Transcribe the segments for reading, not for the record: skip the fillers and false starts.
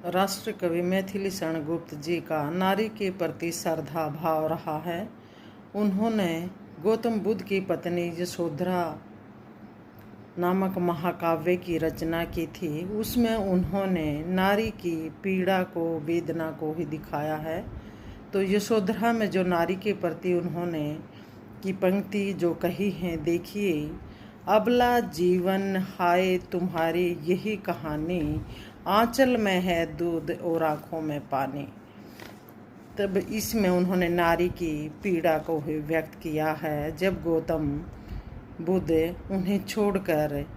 राष्ट्र कवि मैथिलीशरण गुप्त जी का नारी के प्रति श्रद्धा भाव रहा है। उन्होंने गौतम बुद्ध की पत्नी यशोधरा नामक महाकाव्य की रचना की थी। उसमें उन्होंने नारी की पीड़ा को, वेदना को ही दिखाया है। तो यशोधरा में जो नारी के प्रति उन्होंने की पंक्ति जो कही है, देखिए। अबला जीवन हाय तुम्हारी यही कहानी, आंचल में है दूध और आँखों में पानी। तब इसमें उन्होंने नारी की पीड़ा को ही व्यक्त किया है। जब गौतम बुद्ध उन्हें छोड़कर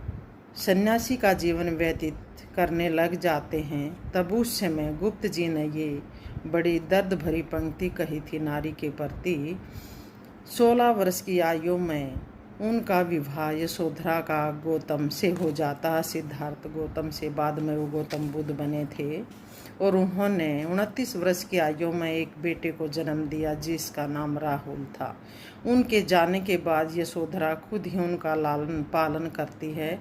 सन्यासी का जीवन व्यतीत करने लग जाते हैं, तब उस समय गुप्त जी ने ये बड़ी दर्द भरी पंक्ति कही थी नारी के प्रति। 16 वर्ष की आयु में उनका विवाह यशोधरा का गौतम से हो जाता। सिद्धार्थ गौतम से बाद में वो गौतम बुद्ध बने थे और उन्होंने 29 वर्ष की आयु में एक बेटे को जन्म दिया जिसका नाम राहुल था। उनके जाने के बाद यशोधरा खुद ही उनका लालन पालन करती है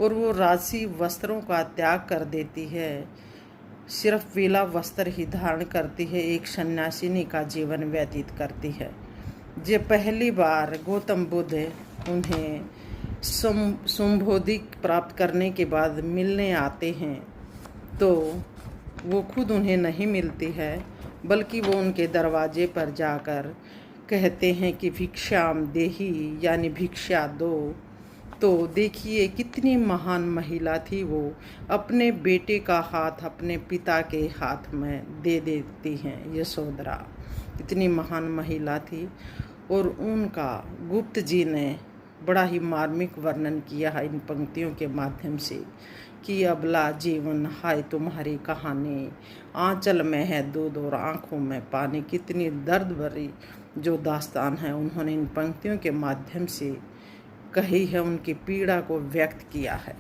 और वो राजसी वस्त्रों का त्याग कर देती है। सिर्फ पीला वस्त्र ही धारण करती है, एक सन्यासिनी का जीवन व्यतीत करती है। जब पहली बार गौतम बुद्ध उन्हें संबोधि प्राप्त करने के बाद मिलने आते हैं, तो वो खुद उन्हें नहीं मिलती है, बल्कि वो उनके दरवाजे पर जाकर कहते हैं कि भिक्षाम देही, यानी भिक्षा दो। तो देखिए कितनी महान महिला थी वो, अपने बेटे का हाथ अपने पिता के हाथ में दे देती हैं यशोधरा। इतनी महान महिला थी। और उनका गुप्त जी ने बड़ा ही मार्मिक वर्णन किया है इन पंक्तियों के माध्यम से कि अबला जीवन हाय तुम्हारी कहानी, आंचल में है दूध और आँखों में पानी। कितनी दर्द भरी जो दास्तान है उन्होंने इन पंक्तियों के माध्यम से कही है, उनकी पीड़ा को व्यक्त किया है।